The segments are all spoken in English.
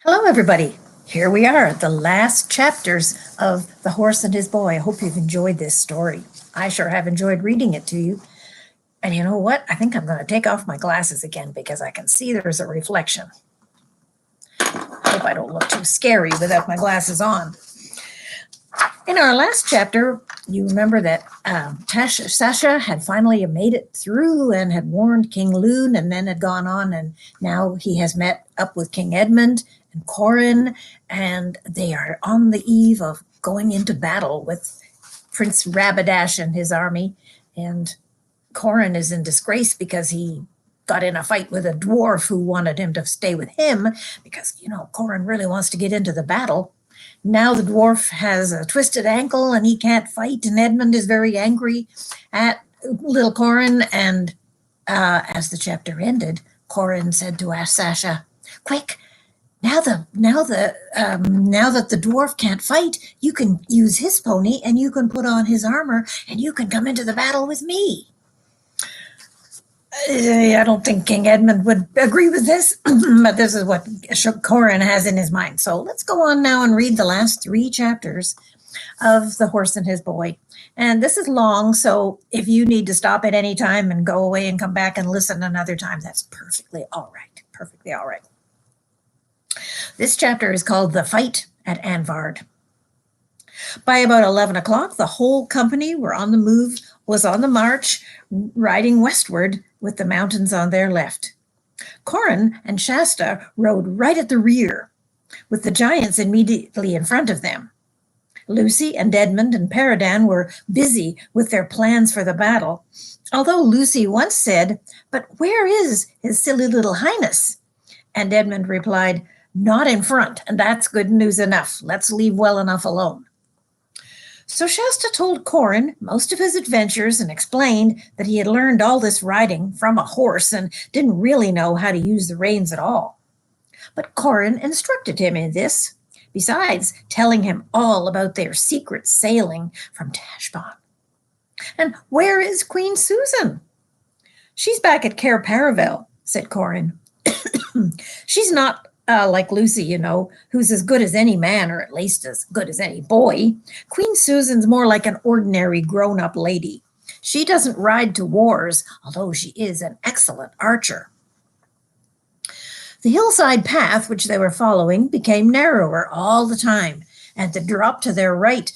Hello, everybody. Here we are at the last chapters of The Horse and His Boy. I hope you've enjoyed this story. I sure have enjoyed reading it to you. And you know what? I think I'm going to take off my glasses again because I can see there's a reflection. I hope I don't look too scary without my glasses on. In our last chapter, you remember that Sasha had finally made it through and had warned King Lune, and then had gone on, and now he has met up with King Edmund and Corin, and they are on the eve of going into battle with Prince Rabadash and his army. And Corin is in disgrace because he got in a fight with a dwarf who wanted him to stay with him because, Corin really wants to get into the battle. Now the dwarf has a twisted ankle and he can't fight, and Edmund is very angry at little Corin. And as the chapter ended, Corin said to Sasha, "Quick! Now that the dwarf can't fight, you can use his pony and you can put on his armor and you can come into the battle with me." I don't think King Edmund would agree with this, but this is what Corin has in his mind. So let's go on now and read the last 3 chapters of The Horse and His Boy. And this is long, so if you need to stop at any time and go away and come back and listen another time, that's perfectly all right. Perfectly all right. This chapter is called The Fight at Anvard. By about 11 o'clock, the whole company was on the march, riding westward with the mountains on their left. Corin and Shasta rode right at the rear, with the giants immediately in front of them. Lucy and Edmund and Paradan were busy with their plans for the battle, although Lucy once said, "But where is his silly little highness?" And Edmund replied, "Not in front, and that's good news enough. Let's leave well enough alone." So Shasta told Corin most of his adventures and explained that he had learned all this riding from a horse and didn't really know how to use the reins at all. But Corin instructed him in this, besides telling him all about their secret sailing from Tashbaan. "And where is Queen Susan?" "She's back at Cair Paravel," said Corin. "She's not like Lucy, who's as good as any man, or at least as good as any boy. Queen Susan's more like an ordinary grown-up lady. She doesn't ride to wars, although she is an excellent archer." The hillside path which they were following became narrower all the time, and the drop to their right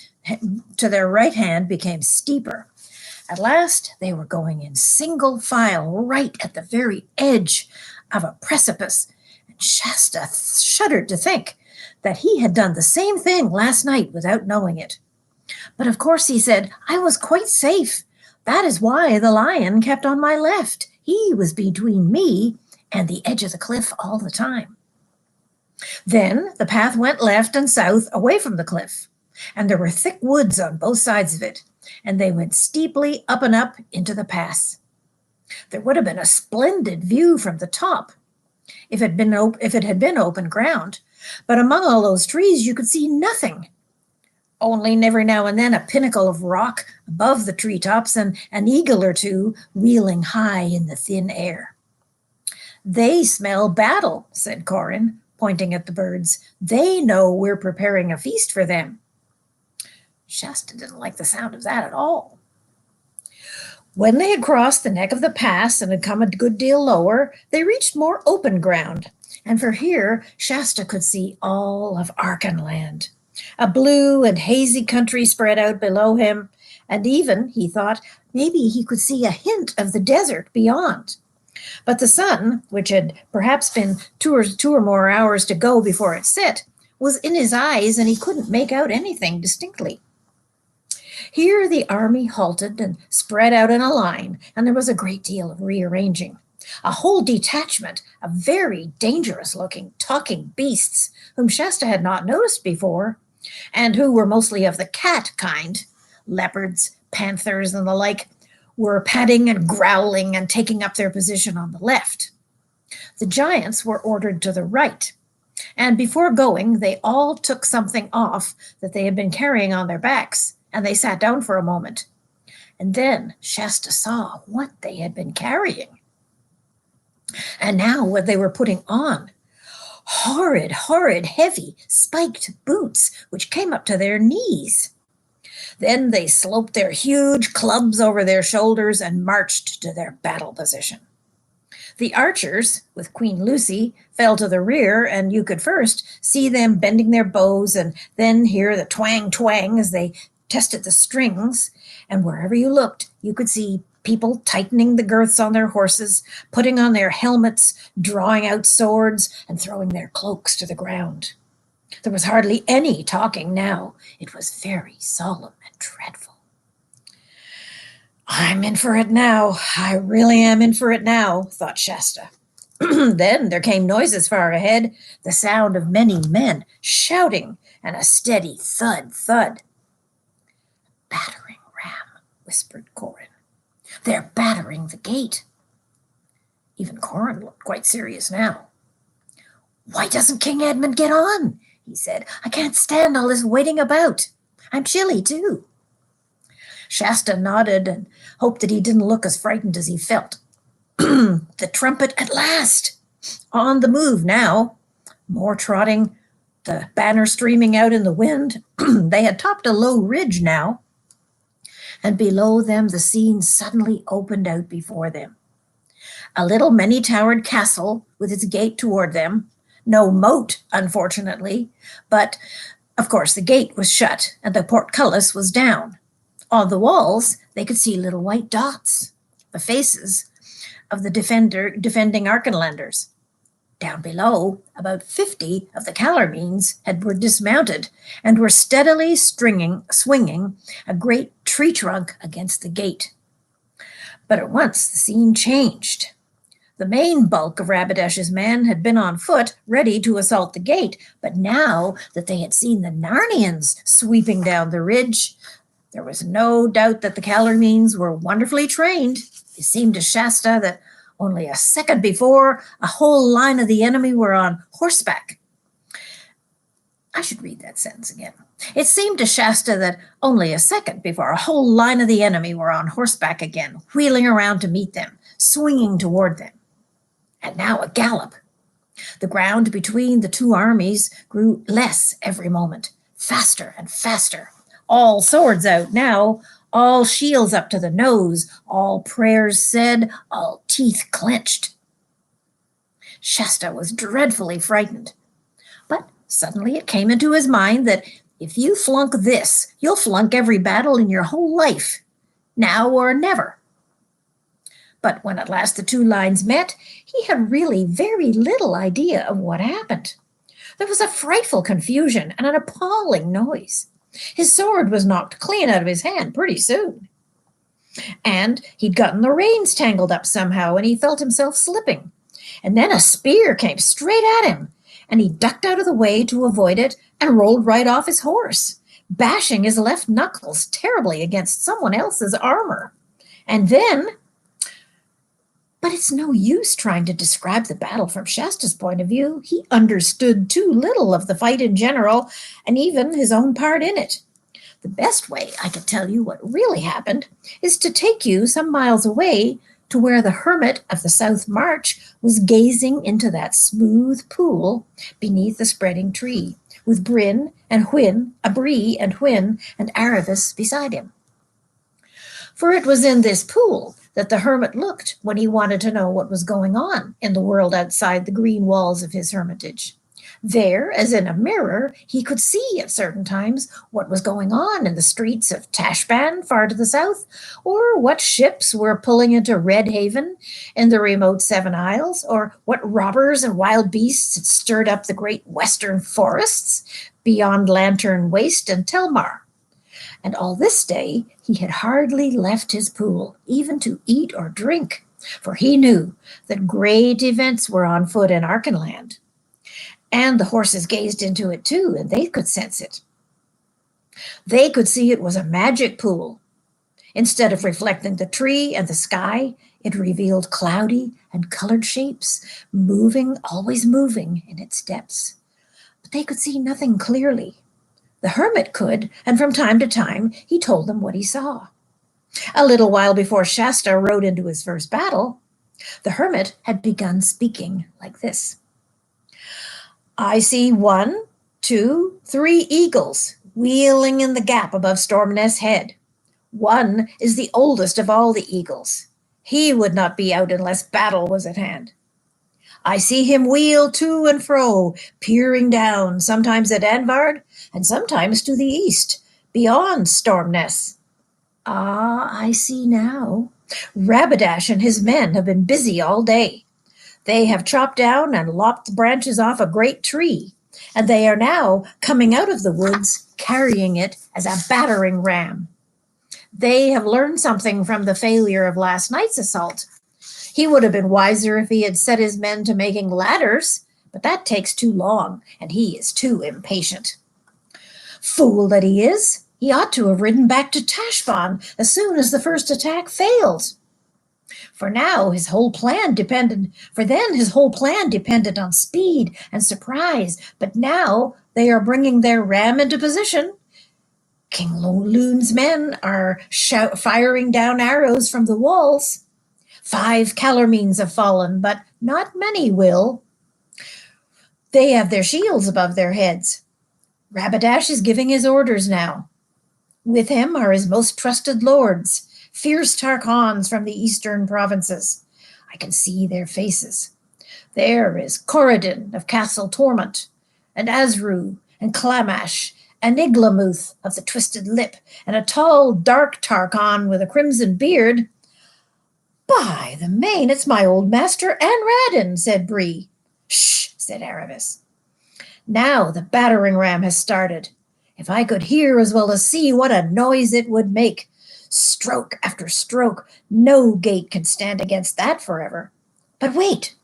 hand became steeper. At last they were going in single file right at the very edge of a precipice. Shasta shuddered to think that he had done the same thing last night without knowing it. "But of course," he said, "I was quite safe. That is why the lion kept on my left. He was between me and the edge of the cliff all the time." Then the path went left and south away from the cliff, and there were thick woods on both sides of it, and they went steeply up and up into the pass. There would have been a splendid view from the top if it had been open ground, but among all those trees you could see nothing, only every now and then a pinnacle of rock above the treetops and an eagle or two wheeling high in the thin air. "They smell battle," said Corin, pointing at the birds. "They know we're preparing a feast for them." Shasta didn't like the sound of that at all. When they had crossed the neck of the pass and had come a good deal lower, they reached more open ground, and for here Shasta could see all of Archenland. A blue and hazy country spread out below him, and even, he thought, maybe he could see a hint of the desert beyond. But the sun, which had perhaps been two or more hours to go before it set, was in his eyes, and he couldn't make out anything distinctly. Here the army halted and spread out in a line, and there was a great deal of rearranging. A whole detachment of very dangerous-looking talking beasts, whom Shasta had not noticed before, and who were mostly of the cat kind, leopards, panthers, and the like, were padding and growling and taking up their position on the left. The giants were ordered to the right, and before going, they all took something off that they had been carrying on their backs, and they sat down for a moment. And then Shasta saw what they had been carrying. And now what they were putting on. horrid, horrid, heavy, spiked boots, which came up to their knees. Then they sloped their huge clubs over their shoulders and marched to their battle position. The archers, with Queen Lucy, fell to the rear, and you could first see them bending their bows and then hear the twang twang as they tested the strings. And wherever you looked, you could see people tightening the girths on their horses, putting on their helmets, drawing out swords, and throwing their cloaks to the ground. There was hardly any talking now. It was very solemn and dreadful. I'm in for it now. I really am in for it now, thought Shasta. Then there came noises far ahead, the sound of many men shouting, and a steady thud, thud. Battering ram, whispered Corin. They're battering the gate. Even Corin looked quite serious now. Why doesn't King Edmund get on? He said. I can't stand all this waiting about. I'm chilly, too. Shasta nodded and hoped that he didn't look as frightened as he felt. The trumpet at last! On the move now. More trotting, the banner streaming out in the wind. They had topped a low ridge now, and below them the scene suddenly opened out before them. A little many-towered castle with its gate toward them. No moat, unfortunately, but, of course, the gate was shut and the portcullis was down. On the walls, they could see little white dots, the faces of the defending Archenlanders. Down below, about 50 of the Calormenes were dismounted and were steadily swinging a great tree trunk against the gate. But at once the scene changed. The main bulk of Rabadash's men had been on foot, ready to assault the gate, but now that they had seen the Narnians sweeping down the ridge, there was no doubt that the Calormenes were wonderfully trained. It seemed to Shasta that only a second before, a whole line of the enemy were on horseback. I should read that sentence again. It seemed to Shasta that only a second before, a whole line of the enemy were on horseback again, wheeling around to meet them, swinging toward them. And now a gallop. The ground between the two armies grew less every moment, faster and faster. All swords out now, all shields up to the nose, all prayers said, all teeth clenched. Shasta was dreadfully frightened. But suddenly it came into his mind that if you flunk this, you'll flunk every battle in your whole life, now or never. But when at last the two lines met, he had really very little idea of what happened. There was a frightful confusion and an appalling noise. His sword was knocked clean out of his hand pretty soon. And he'd gotten the reins tangled up somehow, and he felt himself slipping. And then a spear came straight at him, and he ducked out of the way to avoid it and rolled right off his horse, bashing his left knuckles terribly against someone else's armor. And then... But it's no use trying to describe the battle from Shasta's point of view. He understood too little of the fight in general, and even his own part in it. The best way I could tell you what really happened is to take you some miles away to where the hermit of the South March was gazing into that smooth pool beneath the spreading tree, with Bryn and Hwyn, Bree and Hwyn and Aravis beside him. For it was in this pool that the hermit looked when he wanted to know what was going on in the world outside the green walls of his hermitage. There, as in a mirror, he could see at certain times what was going on in the streets of Tashban, far to the south, or what ships were pulling into Red Haven in the remote Seven Isles, or what robbers and wild beasts had stirred up the great western forests beyond Lantern Waste and Telmar. And all this day he had hardly left his pool, even to eat or drink, for he knew that great events were on foot in Archenland. And the horses gazed into it too, and they could sense it. They could see it was a magic pool. Instead of reflecting the tree and the sky, it revealed cloudy and colored shapes, moving, always moving in its depths. But they could see nothing clearly. The hermit could, and from time to time he told them what he saw. A little while before Shasta rode into his first battle, the hermit had begun speaking like this. I see 1, 2, 3 eagles wheeling in the gap above Stormness Head. One is the oldest of all the eagles. He would not be out unless battle was at hand. I see him wheel to and fro, peering down, sometimes at Anvard, and sometimes to the east, beyond Stormness. Ah, I see now. Rabadash and his men have been busy all day. They have chopped down and lopped the branches off a great tree, and they are now coming out of the woods carrying it as a battering ram. They have learned something from the failure of last night's assault. He would have been wiser if he had set his men to making ladders, but that takes too long, and he is too impatient. Fool that he is, he ought to have ridden back to Tashbaan as soon as the first attack failed. For then his whole plan depended on speed and surprise, but now they are bringing their ram into position. King Loon's men are firing down arrows from the walls. 5 Calormenes have fallen, but not many will. They have their shields above their heads. Rabadash is giving his orders now. With him are his most trusted lords, fierce Tarkans from the eastern provinces. I can see their faces. There is Corridon of Castle Torment, and Azru, and Clamash, and Iglamuth of the Twisted Lip, and a tall, dark Tarkan with a crimson beard. By the main, it's my old master Anradin, said Bree. Shh, said Aravis. Now the battering ram has started. If I could hear as well as see what a noise it would make. Stroke after stroke, no gate can stand against that forever. But wait!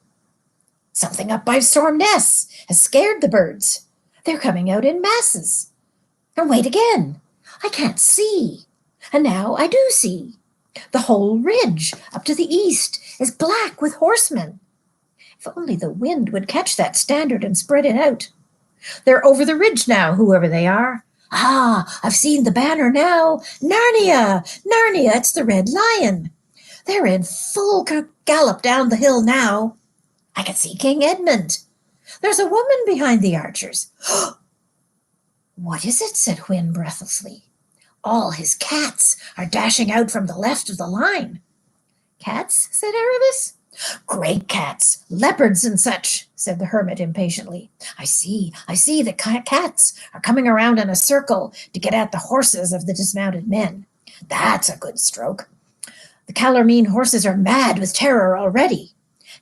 Something up by Stormness has scared the birds. They're coming out in masses. And wait again. I can't see. And now I do see. The whole ridge up to the east is black with horsemen. If only the wind would catch that standard and spread it out. They're over the ridge now, whoever they are. Ah, I've seen the banner now. Narnia! Narnia, it's the Red Lion. They're in full gallop down the hill now. I can see King Edmund. There's a woman behind the archers. What is it? Said Hwin breathlessly. All his cats are dashing out from the left of the line. Cats? Said Aravis. Great cats, leopards and such, said the hermit impatiently. I see the cats are coming around in a circle to get at the horses of the dismounted men. That's a good stroke. The Calormene horses are mad with terror already.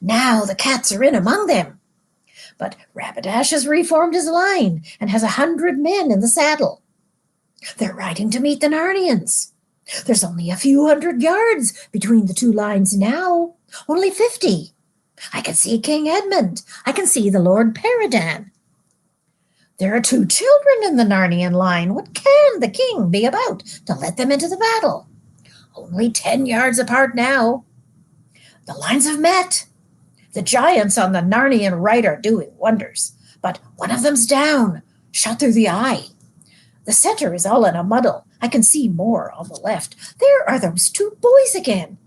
Now the cats are in among them. But Rabadash has reformed his line and has 100 men in the saddle. They're riding to meet the Narnians. There's only a few hundred yards between the two lines now. Only 50. I can see King Edmund. I can see the Lord Paradan. There are 2 children in the Narnian line. What can the king be about to let them into the battle? Only 10 yards apart now. The lines have met. The giants on the Narnian right are doing wonders, but one of them's down, shot through the eye. The center is all in a muddle. I can see more on the left. There are those 2 boys again.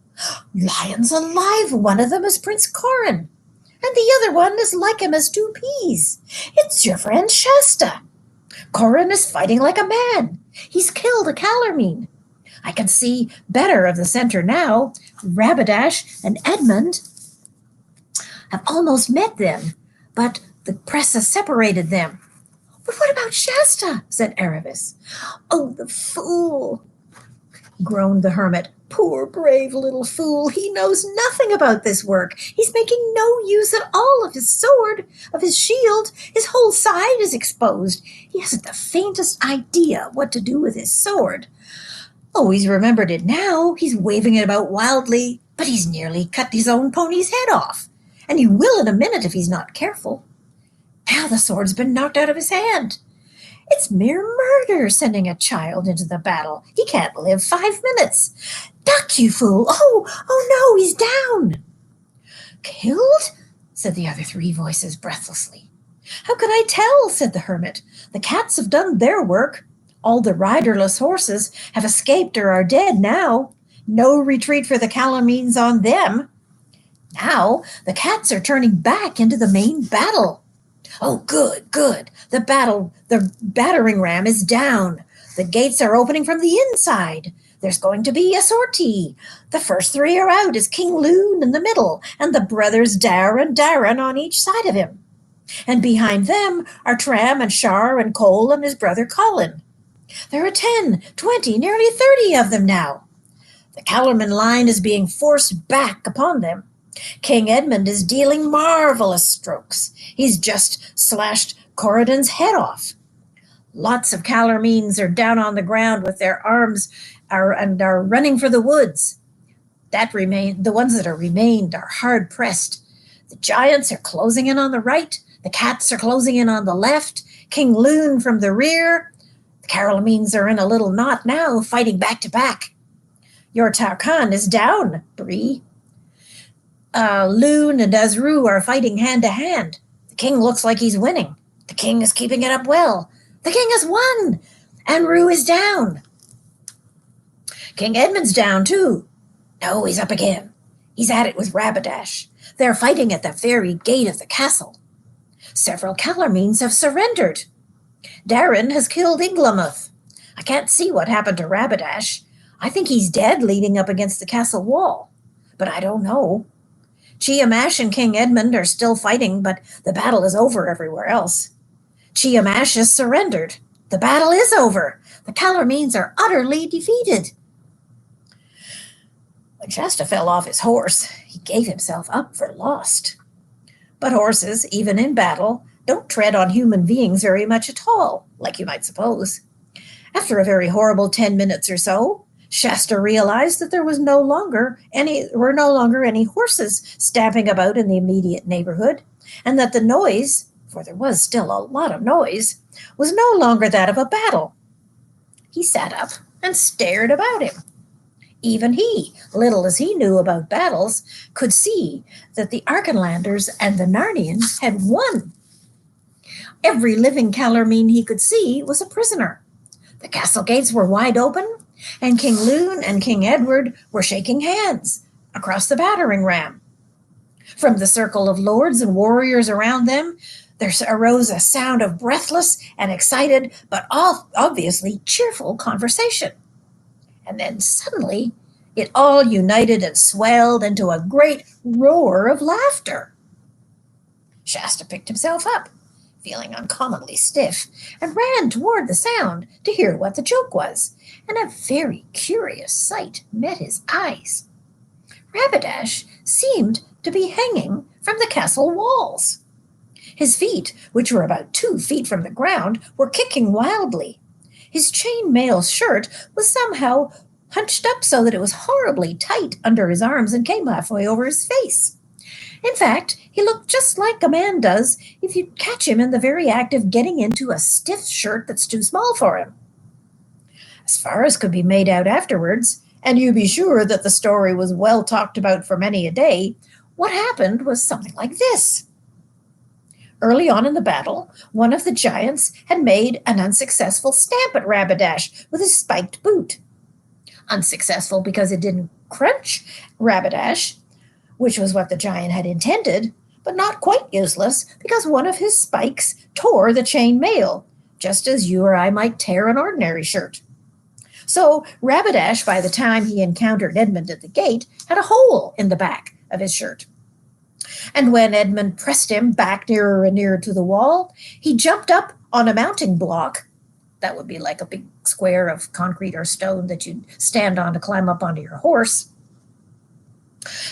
Lions alive! One of them is Prince Corin, and the other one is like him as 2 peas. It's your friend Shasta. Corin is fighting like a man. He's killed a Calormene. I can see better of the center now. Rabadash and Edmund have almost met them, but the press has separated them. But what about Shasta? Said Aravis. Oh, the fool, groaned the hermit. Poor brave little fool. He knows nothing about this work. He's making no use at all of his sword, of his shield. His whole side is exposed. He hasn't the faintest idea what to do with his sword. Oh, he's remembered it now. He's waving it about wildly, but he's nearly cut his own pony's head off. And he will in a minute if he's not careful. Now the sword's been knocked out of his hand. It's mere murder sending a child into the battle. He can't live 5 minutes. Duck, you fool! Oh no, he's down! Killed? Said the other 3 voices breathlessly. How can I tell? Said the hermit. The cats have done their work. All the riderless horses have escaped or are dead now. No retreat for the Calormenes on them. Now the cats are turning back into the main battle. Oh, good, good. The battering ram is down. The gates are opening from the inside. There's going to be a sortie. The first three are out is King Loon in the middle, and the brothers Dar and Darren on each side of him. And behind them are Tram and Shar and Cole and his brother Colin. There are 10, 20, nearly 30 of them now. The Calorman line is being forced back upon them. King Edmund is dealing marvelous strokes. He's just slashed Corridon's head off. Lots of Calormenes are down on the ground with their arms and are running for the woods. The ones that are remained are hard pressed. The giants are closing in on the right. The cats are closing in on the left. King Loon from the rear. The Calormenes are in a little knot now, fighting back to back. Your Tarkan is down, Bree. Loon and Azru are fighting hand to hand. The king looks like he's winning. The king is keeping it up well. The king has won, and Rue is down. King Edmund's down too. No, he's up again. He's at it with Rabadash. They're fighting at the very gate of the castle. Several Calormenes have surrendered. Darren has killed Inglamuth. I can't see what happened to Rabadash. I think he's dead leaning up against the castle wall, but I don't know. Chiamash and King Edmund are still fighting, but the battle is over everywhere else. Chiamash has surrendered. The battle is over. The Calormenes are utterly defeated. When Shasta fell off his horse, he gave himself up for lost. But horses, even in battle, don't tread on human beings very much at all, like you might suppose. After a very horrible 10 minutes or so, Shasta realized that there were no longer any horses stamping about in the immediate neighborhood, and that the noise, for there was still a lot of noise, was no longer that of a battle. He sat up and stared about him. Even he, little as he knew about battles, could see that the Archenlanders and the Narnians had won. Every living Calormene he could see was a prisoner. The castle gates were wide open, and King Loon and King Edward were shaking hands across the battering ram. From the circle of lords and warriors around them, there arose a sound of breathless and excited, but obviously cheerful conversation. And then suddenly, it all united and swelled into a great roar of laughter. Shasta picked himself up, feeling uncommonly stiff, and ran toward the sound to hear what the joke was, and a very curious sight met his eyes. Rabadash seemed to be hanging from the castle walls. His feet, which were about 2 feet from the ground, were kicking wildly. His chain-mail shirt was somehow hunched up so that it was horribly tight under his arms and came halfway over his face. In fact, he looked just like a man does if you catch him in the very act of getting into a stiff shirt that's too small for him. As far as could be made out afterwards, and you be sure that the story was well talked about for many a day, what happened was something like this. Early on in the battle, one of the giants had made an unsuccessful stamp at Rabadash with his spiked boot. Unsuccessful because it didn't crunch Rabadash, which was what the giant had intended, but not quite useless because one of his spikes tore the chain mail, just as you or I might tear an ordinary shirt. So Rabadash, by the time he encountered Edmund at the gate, had a hole in the back of his shirt. And when Edmund pressed him back nearer and nearer to the wall, he jumped up on a mounting block. That would be like a big square of concrete or stone that you'd stand on to climb up onto your horse.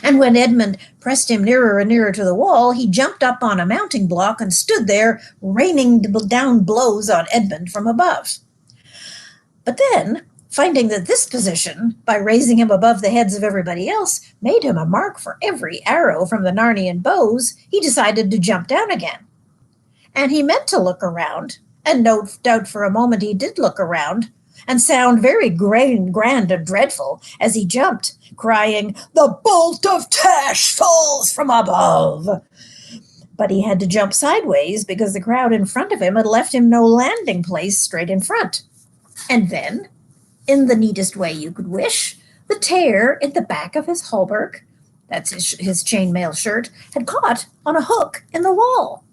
And when Edmund pressed him nearer and nearer to the wall, he jumped up on a mounting block and stood there, raining down blows on Edmund from above. But then, finding that this position, by raising him above the heads of everybody else, made him a mark for every arrow from the Narnian bows, he decided to jump down again. And he meant to look around, and no doubt for a moment he did look around, and sound very grand and dreadful as he jumped, crying, "The bolt of Tash falls from above!" But he had to jump sideways because the crowd in front of him had left him no landing place straight in front. And then, in the neatest way you could wish, the tear in the back of his hauberk, that's his chainmail shirt, had caught on a hook in the wall.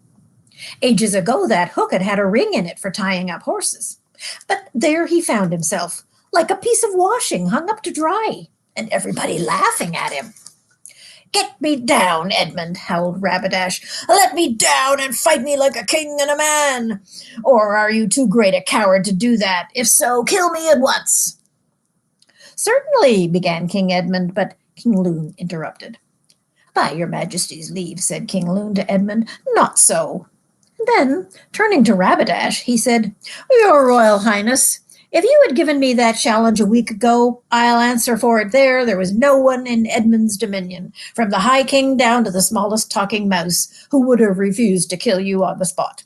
Ages ago, that hook had had a ring in it for tying up horses. But there he found himself, like a piece of washing hung up to dry, and everybody laughing at him. "Get me down, Edmund," howled Rabadash. "Let me down and fight me like a king and a man. Or are you too great a coward to do that? If so, kill me at once." "Certainly," began King Edmund, but King Lune interrupted. "By your Majesty's leave," said King Lune to Edmund, "not so." Then, turning to Rabadash, he said, "Your Royal Highness, if you had given me that challenge a week ago, I'll answer for it there was no one in Edmund's dominion, from the High King down to the smallest talking mouse, who would have refused to kill you on the spot.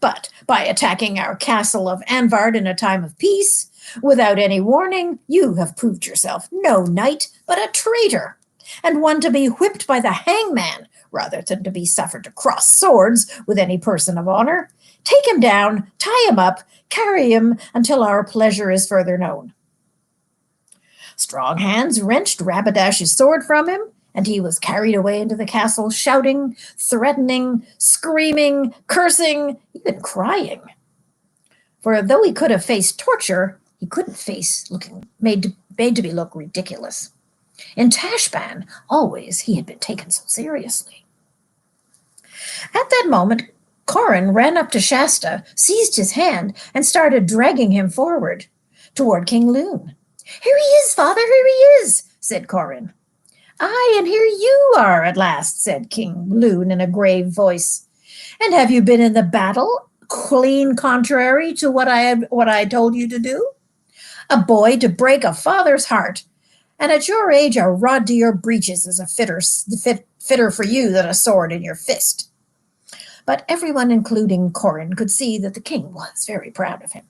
But by attacking our castle of Anvard in a time of peace, without any warning, you have proved yourself no knight, but a traitor, and one to be whipped by the hangman rather than to be suffered to cross swords with any person of honor. Take him down, tie him up, carry him until our pleasure is further known." Strong hands wrenched Rabadash's sword from him, and he was carried away into the castle, shouting, threatening, screaming, cursing, even crying. For though he could have faced torture, he couldn't face looking made to be look ridiculous. In Tashbaan, always he had been taken so seriously. At that moment, Corin ran up to Shasta, seized his hand, and started dragging him forward toward King Lune. "Here he is, father, here he is," said Corin. "Aye, and here you are at last," said King Lune in a grave voice. "And have you been in the battle, clean contrary to what I told you to do? A boy to break a father's heart, and at your age a rod to your breeches is a fitter for you than a sword in your fist." But everyone, including Corin, could see that the king was very proud of him.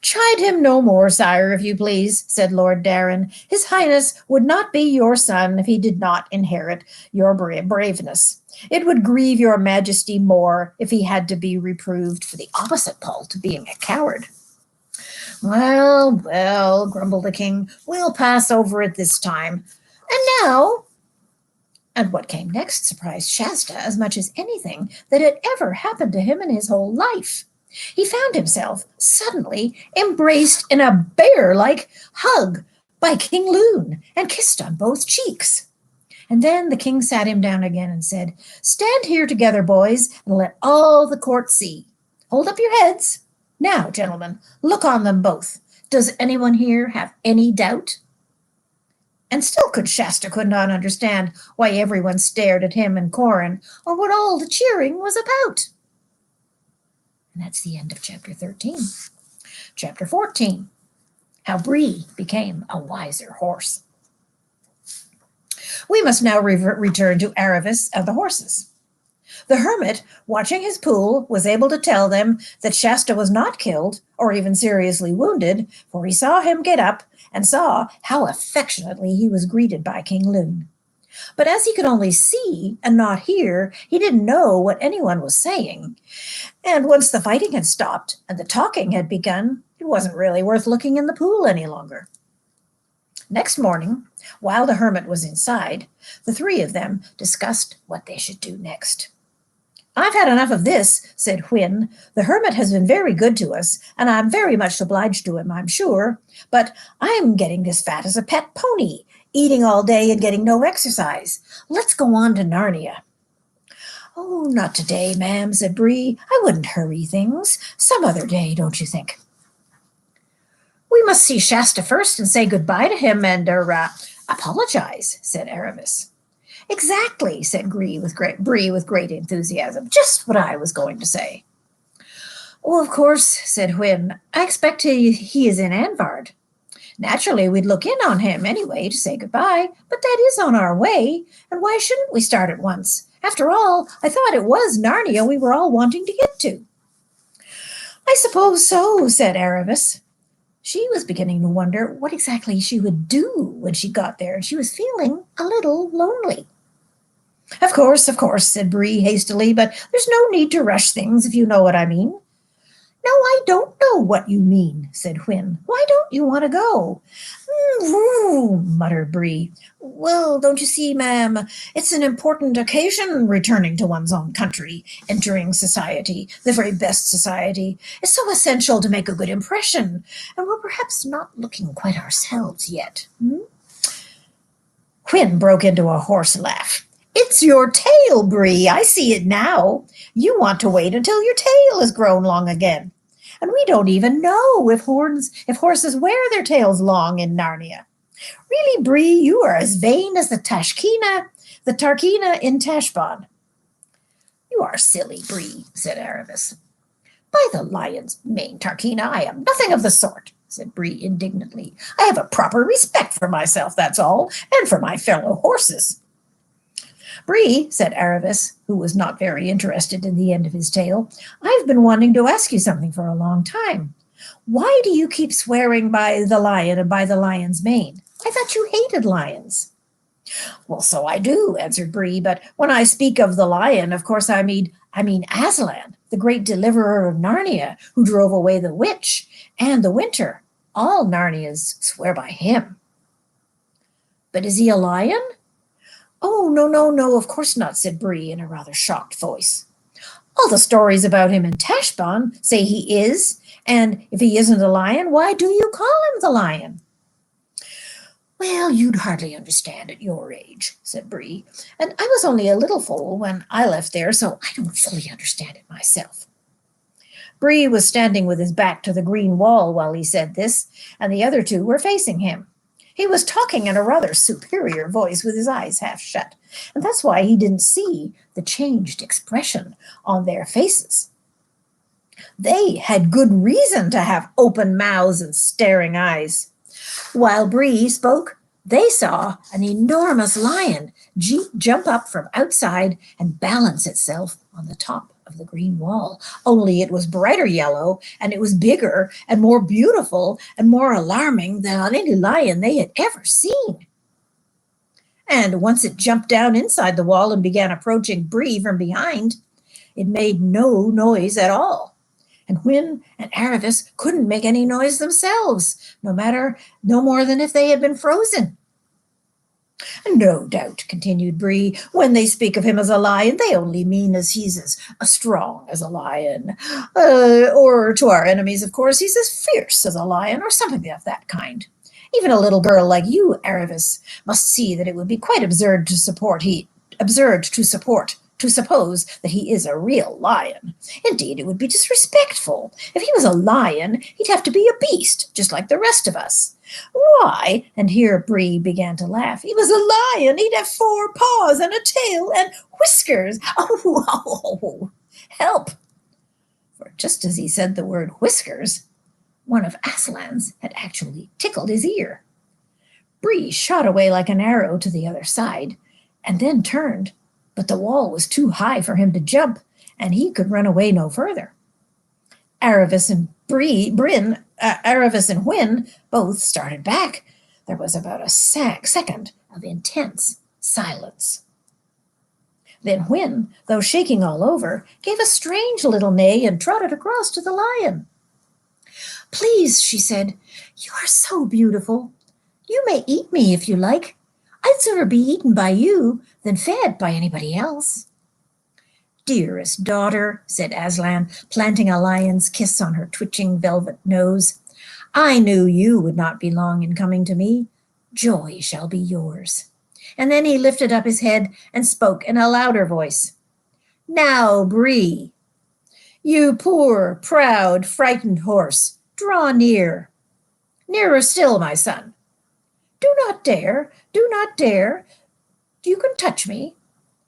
"Chide him no more, sire, if you please," said Lord Darren. "His Highness would not be your son if he did not inherit your braveness. It would grieve your Majesty more if he had to be reproved for the opposite pole to being a coward." "Well, well," grumbled the king, "we'll pass over it this time. And now—" And what came next surprised Shasta as much as anything that had ever happened to him in his whole life. He found himself suddenly embraced in a bear-like hug by King Lune and kissed on both cheeks. And then the king sat him down again and said, "Stand here together, boys, and let all the court see. Hold up your heads. Now, gentlemen, look on them both. Does anyone here have any doubt?" And still Shasta could not understand why everyone stared at him and Corin, or what all the cheering was about. And that's the end of chapter 13. Chapter 14, How Bree Became a Wiser Horse. We must now return to Aravis of the horses. The hermit, watching his pool, was able to tell them that Shasta was not killed or even seriously wounded, for he saw him get up and saw how affectionately he was greeted by King Lune. But as he could only see and not hear, he didn't know what anyone was saying. And once the fighting had stopped and the talking had begun, it wasn't really worth looking in the pool any longer. Next morning, while the hermit was inside, the three of them discussed what they should do next. "I've had enough of this," said Hwin. "The hermit has been very good to us, and I'm very much obliged to him, I'm sure. But I'm getting as fat as a pet pony, eating all day and getting no exercise. Let's go on to Narnia." "Oh, not today, ma'am," said Bree. "I wouldn't hurry things. Some other day, don't you think?" "We must see Shasta first and say goodbye to him and apologize," said Aravis. "Exactly," said Bree with great enthusiasm. "Just what I was going to say." "Oh, of course," said Hwin. "I expect he is in Anvard. Naturally, we'd look in on him anyway to say goodbye, but that is on our way, and why shouldn't we start at once? After all, I thought it was Narnia we were all wanting to get to." "I suppose so," said Aravis. She was beginning to wonder what exactly she would do when she got there, and she was feeling a little lonely. Of course," said Bree hastily, "but there's no need to rush things, if you know what I mean. No, I don't know what you mean, said Hwin. Why don't you want to go? Muttered Bree. Well, don't you see, ma'am, it's an important occasion returning to one's own country, entering society, the very best society. It's so essential to make a good impression, and we're perhaps not looking quite ourselves yet. Hwin broke into a hoarse laugh. It's your tail, Bree. I see it now. You want to wait until your tail has grown long again. And we don't even know if horses wear their tails long in Narnia. Really, Bree, you are as vain as the Tarkina in Tashbaan. You are silly, Bree, said Aravis. By the lion's mane, Tarkina, I am nothing of the sort, said Bree indignantly. I have a proper respect for myself, that's all, and for my fellow horses. Bree, said Aravis, who was not very interested in the end of his tale, I've been wanting to ask you something for a long time. Why do you keep swearing by the lion and by the lion's mane? I thought you hated lions. Well, so I do, answered Bree, but when I speak of the lion, of course I mean Aslan, the great deliverer of Narnia, who drove away the witch and the winter. All Narnias swear by him. But is he a lion? Oh, no, of course not, said Bree in a rather shocked voice. All the stories about him in Tashbaan say he is, and if he isn't a lion, why do you call him the lion? Well, you'd hardly understand at your age, said Bree, and I was only a little foal when I left there, so I don't fully understand it myself. Bree was standing with his back to the green wall while he said this, and the other two were facing him. He was talking in a rather superior voice with his eyes half shut, and that's why he didn't see the changed expression on their faces. They had good reason to have open mouths and staring eyes. While Bree spoke, they saw an enormous lion jump up from outside and balance itself on the top of the green wall, only it was brighter yellow, and it was bigger and more beautiful and more alarming than any lion they had ever seen. And once it jumped down inside the wall and began approaching Bree from behind, it made no noise at all. And Hwin and Aravis couldn't make any noise themselves, no more than if they had been frozen. No doubt, continued Bree, when they speak of him as a lion, they only mean as he's as strong as a lion. Or to our enemies, of course, he's as fierce as a lion, or something of that kind. Even a little girl like you, Aravis, must see that it would be quite absurd to suppose that he is a real lion. Indeed, it would be disrespectful. If he was a lion, he'd have to be a beast, just like the rest of us. Why, and here Bree began to laugh, he was a lion, he'd have 4 paws and a tail and whiskers. Oh, help! For just as he said the word whiskers, one of Aslan's had actually tickled his ear. Bree shot away like an arrow to the other side, and then turned, but the wall was too high for him to jump, and he could run away no further. Aravis and Hwin both started back. There was about a second of intense silence. Then Hwin, though shaking all over, gave a strange little neigh and trotted across to the lion. Please, she said, you are so beautiful. You may eat me if you like. I'd sooner be eaten by you than fed by anybody else. Dearest daughter, said Aslan, planting a lion's kiss on her twitching velvet nose, I knew you would not be long in coming to me. Joy shall be yours. And then he lifted up his head and spoke in a louder voice. Now, Bree, you poor, proud, frightened horse, draw near. Nearer still, my son. Do not dare. You can touch me,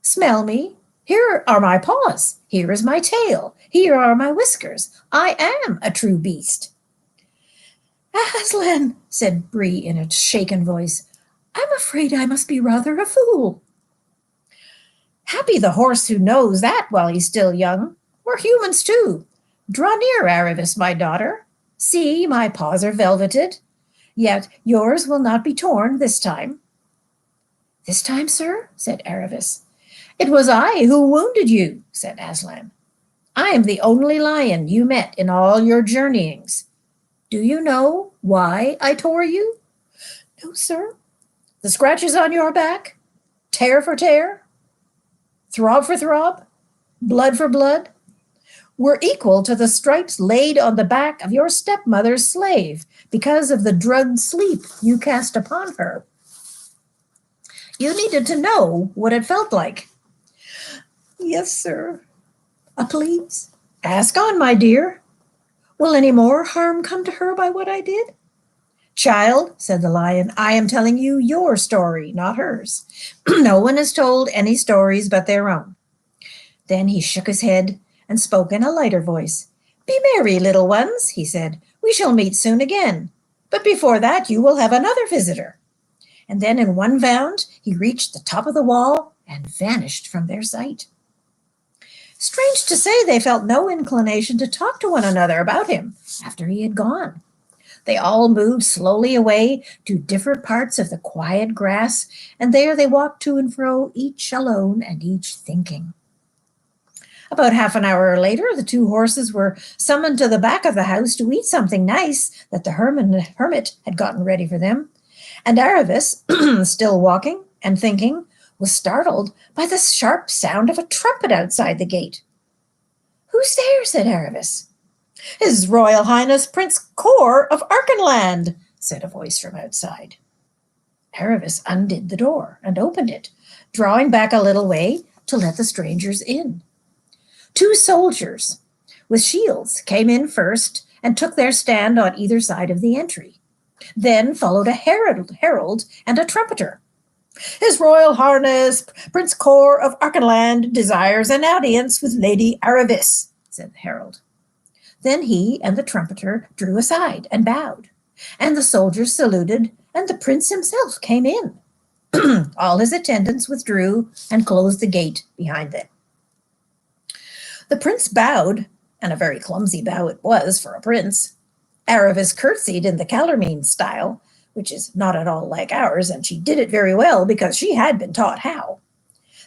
smell me. Here are my paws. Here is my tail. Here are my whiskers. I am a true beast. Aslan, said Bree in a shaken voice, I'm afraid I must be rather a fool. Happy the horse who knows that while he's still young. We're humans too. Draw near, Aravis, my daughter. See, my paws are velveted. Yet yours will not be torn this time. This time, sir? Said Aravis. It was I who wounded you, said Aslan. I am the only lion you met in all your journeyings. Do you know why I tore you? No, sir. The scratches on your back? Tear for tear? Throb for throb? Blood for blood? Were equal to the stripes laid on the back of your stepmother's slave because of the drugged sleep you cast upon her. You needed to know what it felt like. Yes, sir. Please, ask on, my dear. Will any more harm come to her by what I did? Child, said the lion, I am telling you your story, not hers. No one has told any stories but their own. Then he shook his head and spoke in a lighter voice. Be merry, little ones, he said. We shall meet soon again. But before that, you will have another visitor. And then in one bound, he reached the top of the wall and vanished from their sight. Strange to say, they felt no inclination to talk to one another about him after he had gone. They all moved slowly away to different parts of the quiet grass, and there they walked to and fro, each alone and each thinking. About half an hour later, the two horses were summoned to the back of the house to eat something nice that the hermit had gotten ready for them. And Aravis, still walking and thinking, was startled by the sharp sound of a trumpet outside the gate. Who's there? Said Aravis. His Royal Highness Prince Cor of Archenland, said a voice from outside. Aravis undid the door and opened it, drawing back a little way to let the strangers in. Two soldiers with shields came in first and took their stand on either side of the entry. Then followed a herald and a trumpeter. His Royal Highness Prince Cor of Archenland desires an audience with Lady Aravis, said the herald. Then he and the trumpeter drew aside and bowed, and the soldiers saluted, and the prince himself came in. All his attendants withdrew and closed the gate behind them. The prince bowed, and a very clumsy bow it was for a prince. Aravis curtsied in the Calormene style, which is not at all like ours, and she did it very well because she had been taught how.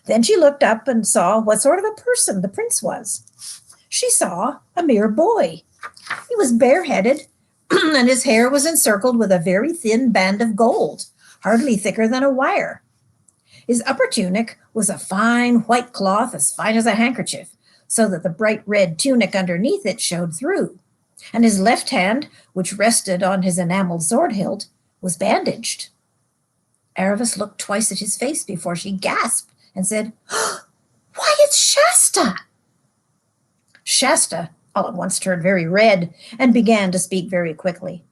Then she looked up and saw what sort of a person the prince was. She saw a mere boy. He was bareheaded, and his hair was encircled with a very thin band of gold, hardly thicker than a wire. His upper tunic was a fine white cloth as fine as a handkerchief, so that the bright red tunic underneath it showed through, and his left hand, which rested on his enameled sword hilt, was bandaged. Aravis looked twice at his face before she gasped and said, Why, it's Shasta! Shasta all at once turned very red and began to speak very quickly.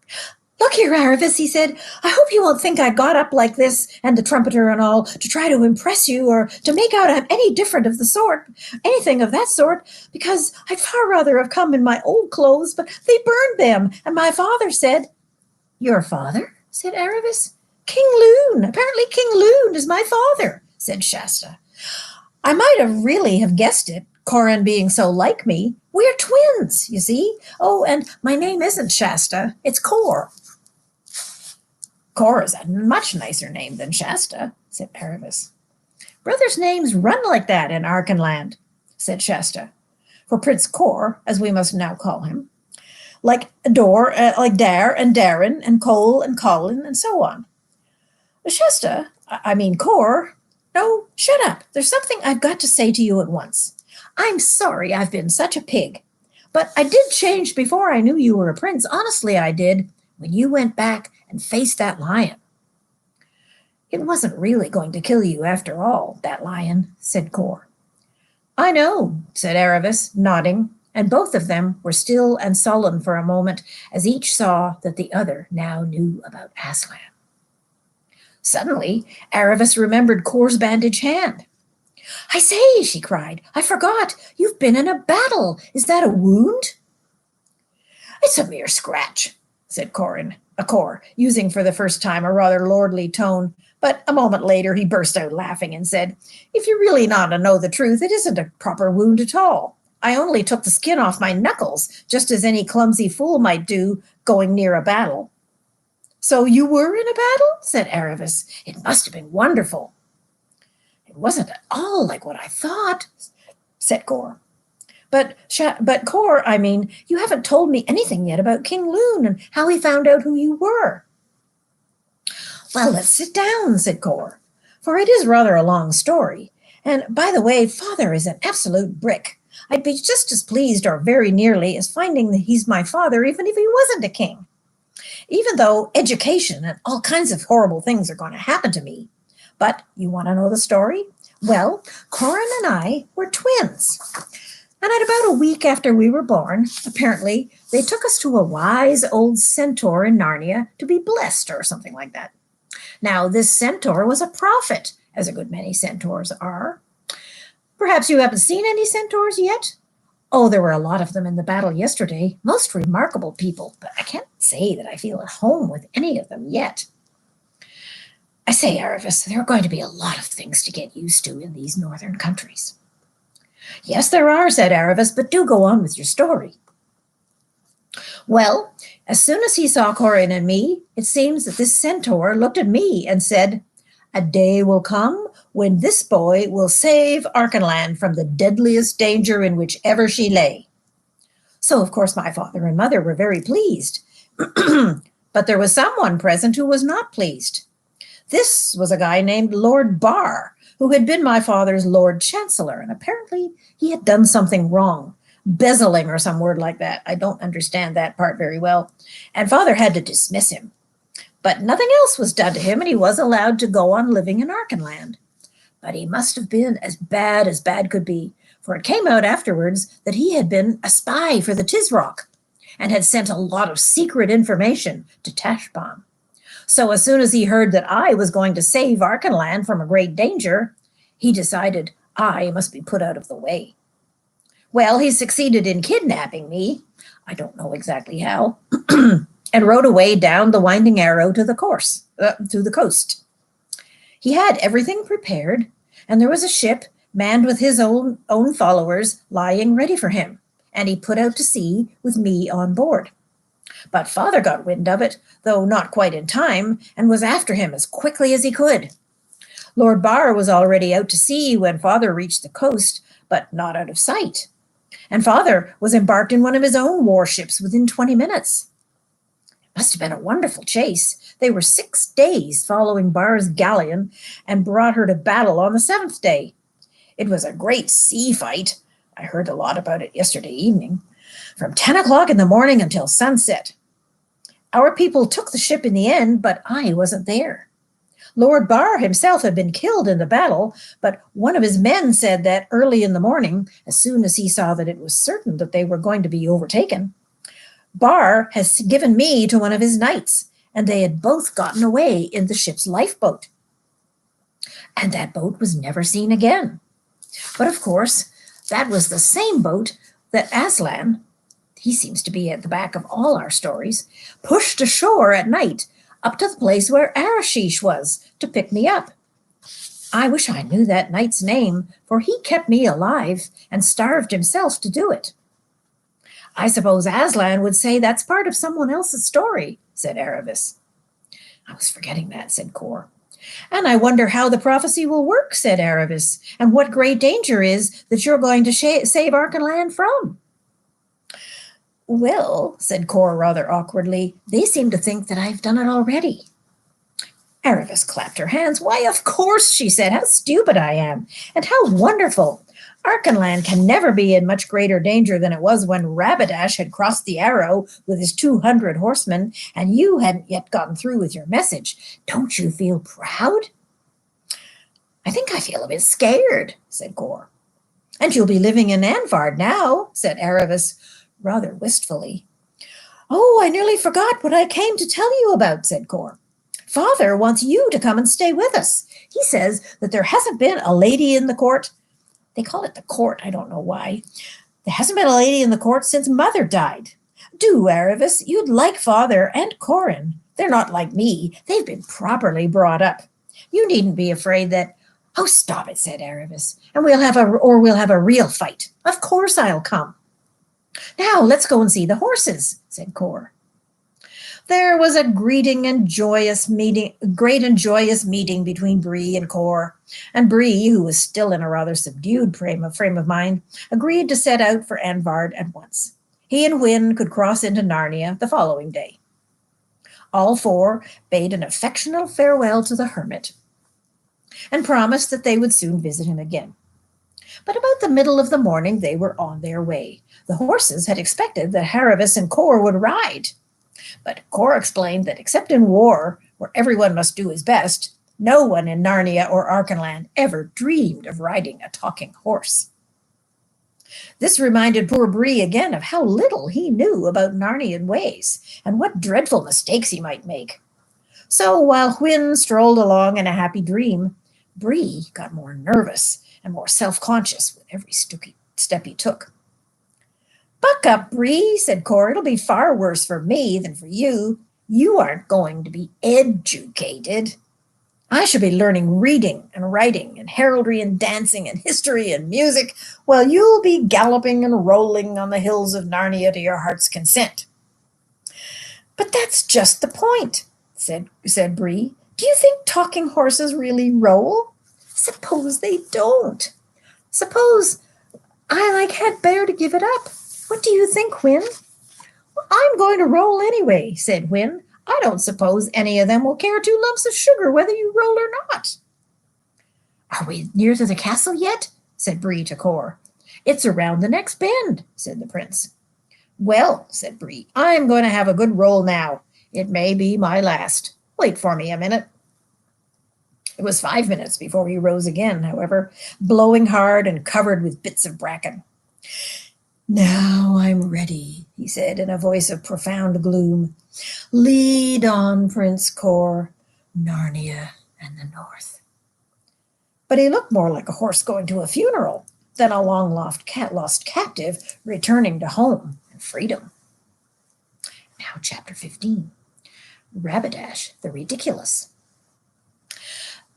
Look here, Aravis, he said, I hope you won't think I got up like this, and the trumpeter and all, to try to impress you or to make out I'm any different of the sort, anything of that sort, because I'd far rather have come in my old clothes, but they burned them, and my father said, Your father? Said Aravis. King Loon. Apparently King Loon is my father, said Shasta. I might have guessed it, Corin being so like me. We're twins, you see. Oh, and my name isn't Shasta, it's Cor. Cor is a much nicer name than Shasta, said Aravis. Brothers' names run like that in Archenland, said Shasta. For Prince Cor, as we must now call him, like Dare and Darren and Cole and Colin and so on. Cor, no, shut up. There's something I've got to say to you at once. I'm sorry I've been such a pig, but I did change before I knew you were a prince. Honestly, I did, when you went back and faced that lion. It wasn't really going to kill you after all, that lion, said Cor. I know, said Aravis, nodding, and both of them were still and sullen for a moment as each saw that the other now knew about Aslan. Suddenly, Aravis remembered Cor's bandaged hand. I say, she cried, I forgot. You've been in a battle. Is that a wound? It's a mere scratch, said Cor, using for the first time a rather lordly tone. But a moment later he burst out laughing and said, If you really want to know the truth, it isn't a proper wound at all. I only took the skin off my knuckles, just as any clumsy fool might do going near a battle. So you were in a battle? Said Aravis. It must have been wonderful. It wasn't at all like what I thought, said Cor. But Cor, I mean, you haven't told me anything yet about King Loon and how he found out who you were. Well, let's sit down, said Cor, for it is rather a long story. And by the way, father is an absolute brick. I'd be just as pleased, or very nearly, as finding that he's my father, even if he wasn't a king. Even though education and all kinds of horrible things are going to happen to me. But you want to know the story? Well, Corin and I were twins. And at about a week after we were born, apparently, they took us to a wise old centaur in Narnia to be blessed or something like that. Now, this centaur was a prophet, as a good many centaurs are. Perhaps you haven't seen any centaurs yet? Oh, there were a lot of them in the battle yesterday. Most remarkable people, but I can't say that I feel at home with any of them yet. I say, Aravis, there are going to be a lot of things to get used to in these northern countries. Yes, there are, said Aravis, but do go on with your story. Well, as soon as he saw Corin and me, it seems that this centaur looked at me and said, a day will come when this boy will save Archenland from the deadliest danger in which ever she lay. So, of course, my father and mother were very pleased. But there was someone present who was not pleased. This was a guy named Lord Barr, who had been my father's Lord Chancellor, and apparently he had done something wrong. Bezeling or some word like that. I don't understand that part very well. And father had to dismiss him. But nothing else was done to him, and he was allowed to go on living in Archenland. But he must have been as bad could be, for it came out afterwards that he had been a spy for the Tisroc and had sent a lot of secret information to Tashbaan. So as soon as he heard that I was going to save Archenland from a great danger, he decided I must be put out of the way. Well, he succeeded in kidnapping me, I don't know exactly how, and rode away down the Winding Arrow to the coast. He had everything prepared, and there was a ship manned with his own followers lying ready for him, and he put out to sea with me on board. But father got wind of it, though not quite in time, and was after him as quickly as he could. Lord Barr was already out to sea when father reached the coast, but not out of sight. And father was embarked in one of his own warships within 20 minutes. It must have been a wonderful chase. They were 6 days following Barr's galleon and brought her to battle on the 7th day. It was a great sea fight. I heard a lot about it yesterday evening. From 10 o'clock in the morning until sunset. Our people took the ship in the end, but I wasn't there. Lord Barr himself had been killed in the battle, but one of his men said that early in the morning, as soon as he saw that it was certain that they were going to be overtaken, Barr has given me to one of his knights, and they had both gotten away in the ship's lifeboat. And that boat was never seen again. But of course, that was the same boat that Aslan, he seems to be at the back of all our stories, pushed ashore at night up to the place where Arashish was to pick me up. I wish I knew that knight's name, for he kept me alive and starved himself to do it. I suppose Aslan would say that's part of someone else's story, said Aravis. I was forgetting that, said Cor. And I wonder how the prophecy will work, said Aravis, and what great danger is that you're going to save Archenland from. Well, said Cor rather awkwardly, they seem to think that I've done it already. Aravis clapped her hands. Why, of course, she said. How stupid I am, and how wonderful. Archenland can never be in much greater danger than it was when Rabadash had crossed the Arrow with his 200 horsemen, and you hadn't yet gotten through with your message. Don't you feel proud? I think I feel a bit scared, said Cor. And you'll be living in Anvard now, said Aravis, rather wistfully. Oh, I nearly forgot what I came to tell you about, said Cor. Father wants you to come and stay with us. He says that there hasn't been a lady in the court. They call it the court, I don't know why. There hasn't been a lady in the court since Mother died. Do, Aravis, you'd like Father and Corin. They're not like me. They've been properly brought up. You needn't be afraid that... Oh, stop it, said Aravis, and we'll have a real fight. Of course I'll come. Now, let's go and see the horses, said Cor. There was a great and joyous meeting between Bree and Cor, and Bree, who was still in a rather subdued frame of mind, agreed to set out for Anvard at once. He and Wyn could cross into Narnia the following day. All four bade an affectionate farewell to the hermit and promised that they would soon visit him again. But about the middle of the morning they were on their way. The horses had expected that Haravis and Cor would ride. But Cor explained that except in war, where everyone must do his best, no one in Narnia or Archenland ever dreamed of riding a talking horse. This reminded poor Bree again of how little he knew about Narnian ways and what dreadful mistakes he might make. So while Wyn strolled along in a happy dream, Bree got more nervous and more self-conscious with every step he took. "Buck up, Bree," said Cor. "It'll be far worse for me than for you. You aren't going to be educated. I shall be learning reading and writing and heraldry and dancing and history and music, while you'll be galloping and rolling on the hills of Narnia to your heart's content." "But that's just the point," said Bree. "Do you think talking horses really roll? Suppose they don't. Suppose I had bear to give it up. What do you think, Wyn?" "Well, I'm going to roll anyway," said Wyn. "I don't suppose any of them will care 2 lumps of sugar whether you roll or not." "Are we near to the castle yet?" said Bree to Cor. "It's around the next bend," said the prince. "Well," said Bree, "I'm going to have a good roll now. It may be my last. Wait for me a minute." It was 5 minutes before he rose again, however, blowing hard and covered with bits of bracken. "Now I'm ready," he said in a voice of profound gloom. "Lead on, Prince Cor, Narnia and the North." But he looked more like a horse going to a funeral than a long-lost captive returning to home and freedom. Now, chapter 15, Rabadash the Ridiculous.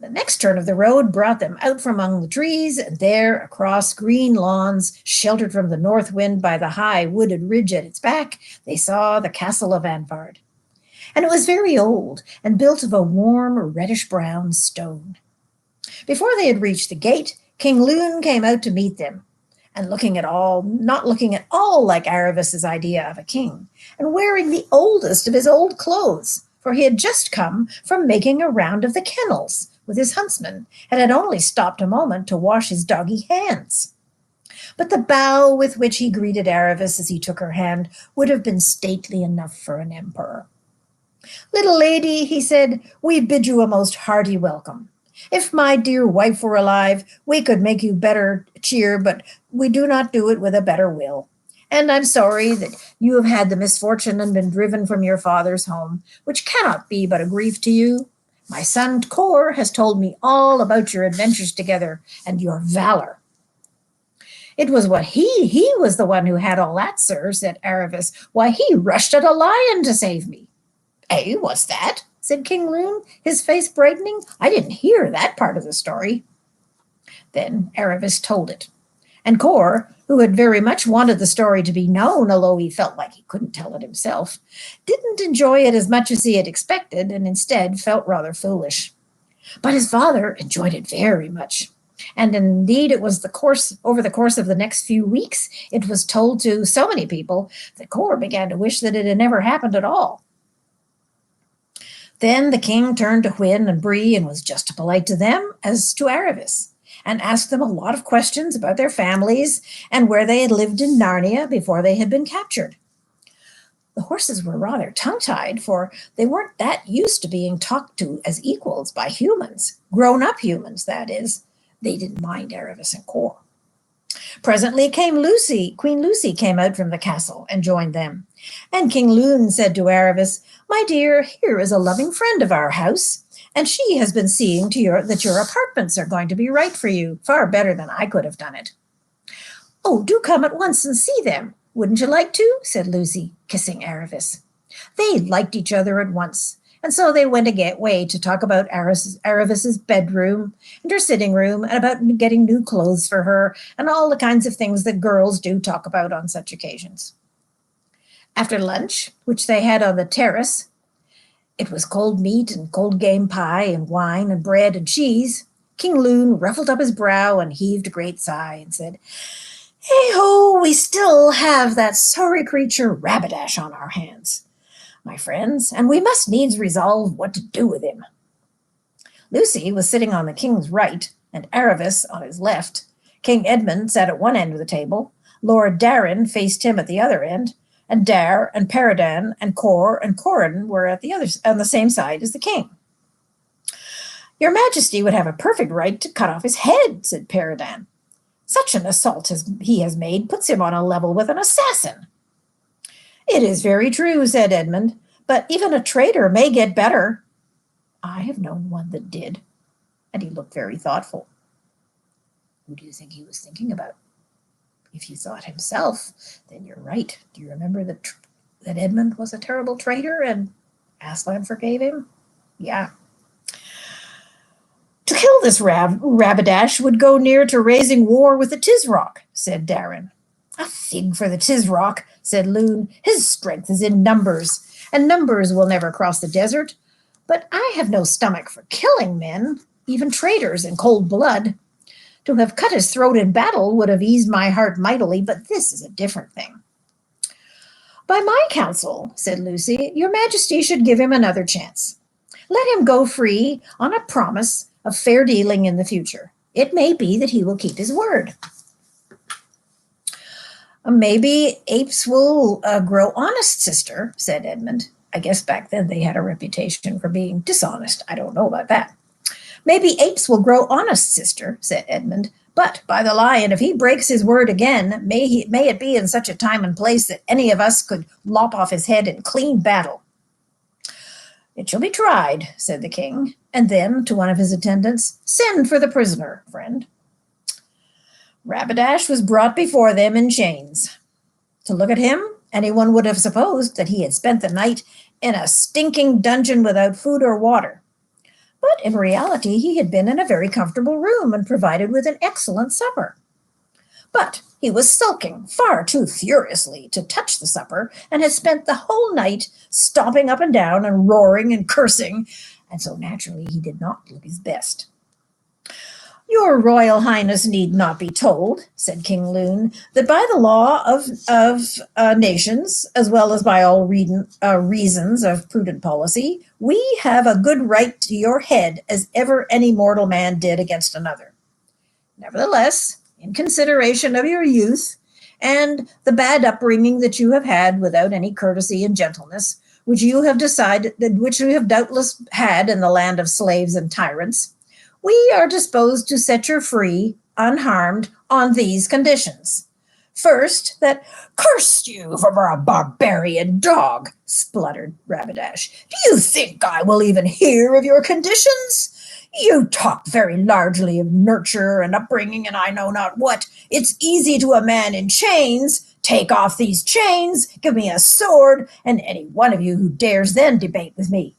The next turn of the road brought them out from among the trees, and there, across green lawns, sheltered from the north wind by the high wooded ridge at its back, they saw the castle of Anvard. And it was very old, and built of a warm reddish-brown stone. Before they had reached the gate, King Lune came out to meet them, and not looking at all like Aravis's idea of a king, and wearing the oldest of his old clothes, for he had just come from making a round of the kennels with his huntsman, and had only stopped a moment to wash his doggy hands. But the bow with which he greeted Aravis as he took her hand would have been stately enough for an emperor. "Little lady," he said, "we bid you a most hearty welcome. If my dear wife were alive, we could make you better cheer, but we do not do it with a better will. And I'm sorry that you have had the misfortune and been driven from your father's home, which cannot be but a grief to you. My son Cor has told me all about your adventures together and your valor." "It was he was the one who had all that, sir," said Aravis. "Why, he rushed at a lion to save me." "Eh, what's that?" said King Lune, his face brightening. "I didn't hear that part of the story." Then Aravis told it, and Cor, who had very much wanted the story to be known, although he felt like he couldn't tell it himself, didn't enjoy it as much as he had expected, and instead felt rather foolish. But his father enjoyed it very much. And indeed, it was over the course of the next few weeks, it was told to so many people that Cor began to wish that it had never happened at all. Then the king turned to Wyn and Bree and was just as polite to them as to Aravis, and asked them a lot of questions about their families and where they had lived in Narnia before they had been captured. The horses were rather tongue-tied, for they weren't that used to being talked to as equals by humans, grown-up humans, that is. They didn't mind Aravis and Cor. Presently Queen Lucy came out from the castle and joined them. And King Lune said to Aravis, "My dear, here is a loving friend of our house, and she has been seeing that your apartments are going to be right for you, far better than I could have done it." "Oh, do come at once and see them. Wouldn't you like to?" said Lucy, kissing Aravis. They liked each other at once, and so they went away to talk about Aravis's bedroom and her sitting room, and about getting new clothes for her, and all the kinds of things that girls do talk about on such occasions. After lunch, which they had on the terrace, It was cold meat and cold game pie and wine and bread and cheese. King Loon ruffled up his brow and heaved a great sigh and said, "Hey ho, we still have that sorry creature Rabadash on our hands, my friends, and we must needs resolve what to do with him." Lucy was sitting on the king's right, and Aravis on his left. King Edmund sat at one end of the table. Lord Darren faced him at the other end, and Dare and Paradan and Cor and Corin were at the other on the same side as the king. "Your Majesty would have a perfect right to cut off his head," said Paradan. "Such an assault as he has made puts him on a level with an assassin." "It is very true," said Edmund, "but even a traitor may get better." "I have known one that did," and he looked very thoughtful. Who do you think he was thinking about? If he thought himself, then you're right. Do you remember that Edmund was a terrible traitor and Aslan forgave him? Yeah. "To kill this Rabadash would go near to raising war with the Tisroc," said Darren. "A fig for the Tisroc," said Loon. "His strength is in numbers, and numbers will never cross the desert. But I have no stomach for killing men, even traitors, in cold blood. To have cut his throat in battle would have eased my heart mightily, but this is a different thing." "By my counsel," said Lucy, "your Majesty should give him another chance. Let him go free on a promise of fair dealing in the future. It may be that he will keep his word." "Maybe apes will grow honest, sister," said Edmund. I guess back then they had a reputation for being dishonest. I don't know about that. "Maybe apes will grow honest, sister," said Edmund. "But by the lion, if he breaks his word again, may it be in such a time and place that any of us could lop off his head in clean battle." "It shall be tried," said the king, and then to one of his attendants, "Send for the prisoner, friend." Rabadash was brought before them in chains. To look at him, anyone would have supposed that he had spent the night in a stinking dungeon without food or water. But in reality, he had been in a very comfortable room and provided with an excellent supper. But he was sulking far too furiously to touch the supper, and had spent the whole night stomping up and down and roaring and cursing, and so naturally he did not look his best. "Your Royal Highness need not be told," said King Loon, "that by the law of nations, as well as by all reasons of prudent policy, we have a good right to your head as ever any mortal man did against another. Nevertheless, in consideration of your youth and the bad upbringing that you have had without any courtesy and gentleness, which you have doubtless had in the land of slaves and tyrants, we are disposed to set you free, unharmed, on these conditions. First, that—" "Curse you for a barbarian dog," spluttered Rabadash. "Do you think I will even hear of your conditions? You talk very largely of nurture and upbringing and I know not what. It's easy to a man in chains. Take off these chains, give me a sword, and any one of you who dares then debate with me."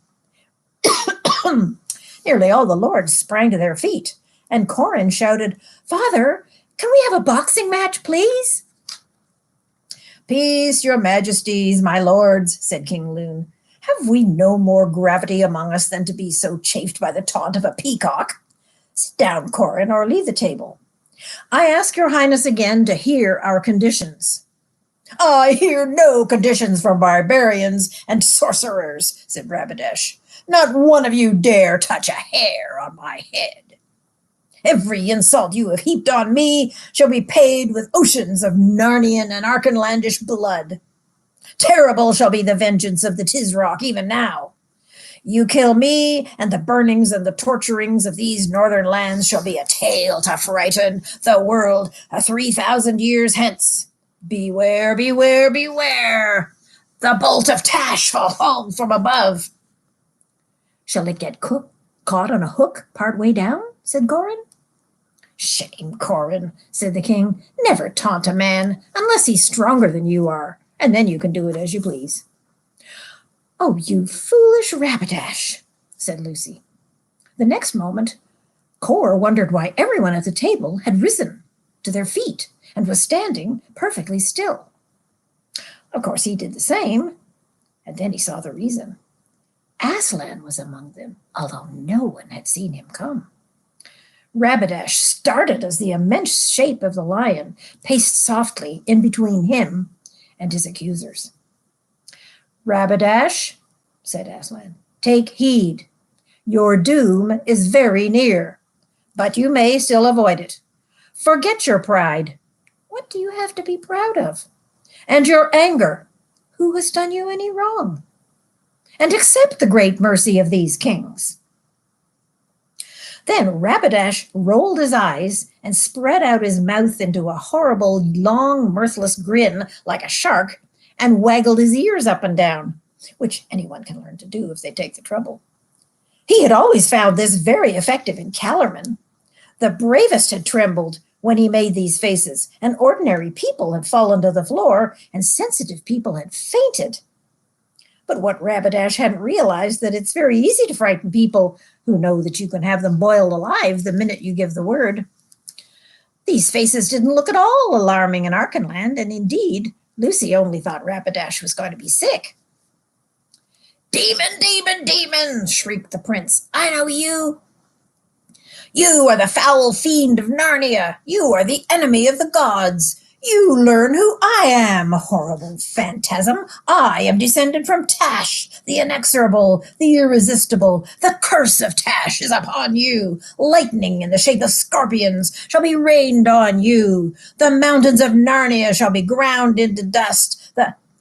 Nearly all the lords sprang to their feet, and Corin shouted, "Father, can we have a boxing match, please?" "Peace, your majesties, my lords," said King Loon. "Have we no more gravity among us than to be so chafed by the taunt of a peacock? Sit down, Corin, or leave the table. I ask your highness again to hear our conditions." "I hear no conditions from barbarians and sorcerers," said Rabadash. "Not one of you dare touch a hair on my head. Every insult you have heaped on me shall be paid with oceans of Narnian and Archenlandish blood. Terrible shall be the vengeance of the Tisroc even now. You kill me, and the burnings and the torturings of these northern lands shall be a tale to frighten the world 3,000 years hence. Beware, beware, beware! The bolt of Tash will fall from above." "Shall it get caught on a hook part way down?" said Corin. "Shame, Corin," said the king. "Never taunt a man unless he's stronger than you are, and then you can do it as you please." "Oh, you foolish Rabadash," said Lucy. The next moment, Cor wondered why everyone at the table had risen to their feet and was standing perfectly still. Of course, he did the same, and then he saw the reason. Aslan was among them, although no one had seen him come. Rapidash started as the immense shape of the lion paced softly in between him and his accusers. Rapidash, said Aslan, take heed. Your doom is very near, but you may still avoid it. Forget your pride. What do you have to be proud of? And your anger. Who has done you any wrong? And accept the great mercy of these kings. Then Rapidash rolled his eyes and spread out his mouth into a horrible, long, mirthless grin like a shark and waggled his ears up and down, which anyone can learn to do if they take the trouble. He had always found this very effective in Calormen. The bravest had trembled when he made these faces, and ordinary people had fallen to the floor, and sensitive people had fainted. But what Rapidash hadn't realized that it's very easy to frighten people who know that you can have them boiled alive the minute you give the word. These faces didn't look at all alarming in Archenland, and indeed, Lucy only thought Rapidash was going to be sick. Demon, demon, demon, shrieked the prince. I know you. You are the foul fiend of Narnia. You are the enemy of the gods. You learn who I am, horrible phantasm. I am descended from Tash, the inexorable, the irresistible. The curse of Tash is upon you. Lightning in the shape of scorpions shall be rained on you. The mountains of Narnia shall be ground into dust.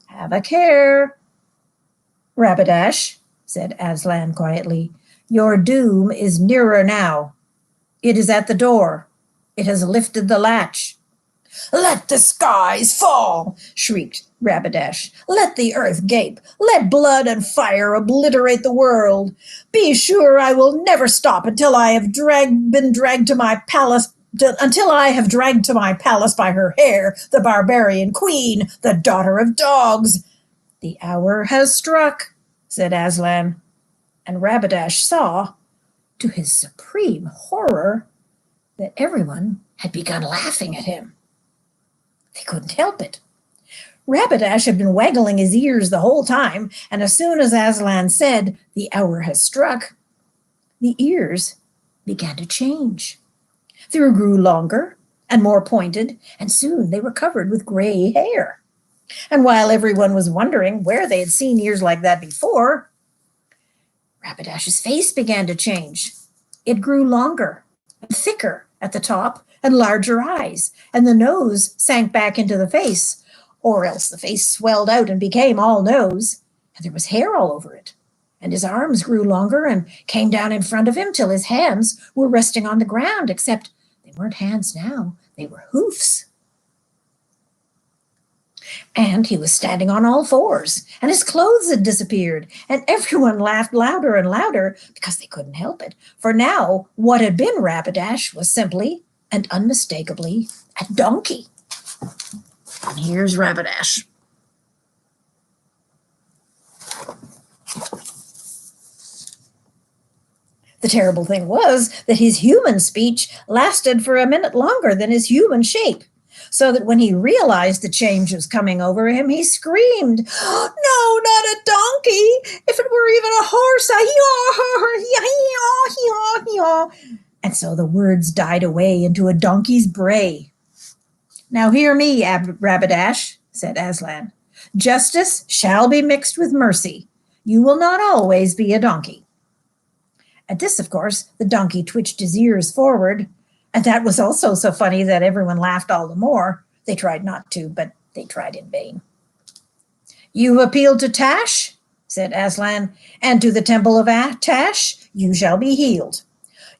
Have a care, Rapidash, said Aslan quietly. Your doom is nearer now. It is at the door. It has lifted the latch. Let the skies fall, shrieked Rapidash. Let the earth gape. Let blood and fire obliterate the world. Be sure I will never stop until I have been dragged to my palace until I have dragged to my palace by her hair the barbarian queen, the daughter of dogs. The hour has struck, said Aslan, and Rapidash saw, to his supreme horror, that everyone had begun laughing at him. They couldn't help it. Rapidash had been waggling his ears the whole time, and as soon as Aslan said, the hour has struck, the ears began to change. They grew longer and more pointed, and soon they were covered with gray hair. And while everyone was wondering where they had seen ears like that before, Rapidash's face began to change. It grew longer and thicker at the top and larger eyes, and the nose sank back into the face, or else the face swelled out and became all nose, and there was hair all over it. And his arms grew longer and came down in front of him till his hands were resting on the ground, except they weren't hands now, they were hoofs. And he was standing on all fours, and his clothes had disappeared, and everyone laughed louder and louder because they couldn't help it. For now, what had been Rapidash was simply and unmistakably a donkey. And here's Rapidash. The terrible thing was that his human speech lasted for a minute longer than his human shape, so that when he realized the change was coming over him, he screamed, "No, not a donkey! If it were even a horse! And so the words died away into a donkey's bray. Now hear me, Rapidash, said Aslan. Justice shall be mixed with mercy. You will not always be a donkey. At this, of course, the donkey twitched his ears forward, and that was also so funny that everyone laughed all the more. They tried not to, but they tried in vain. You appealed to Tash, said Aslan, and to the temple of Tash you shall be healed.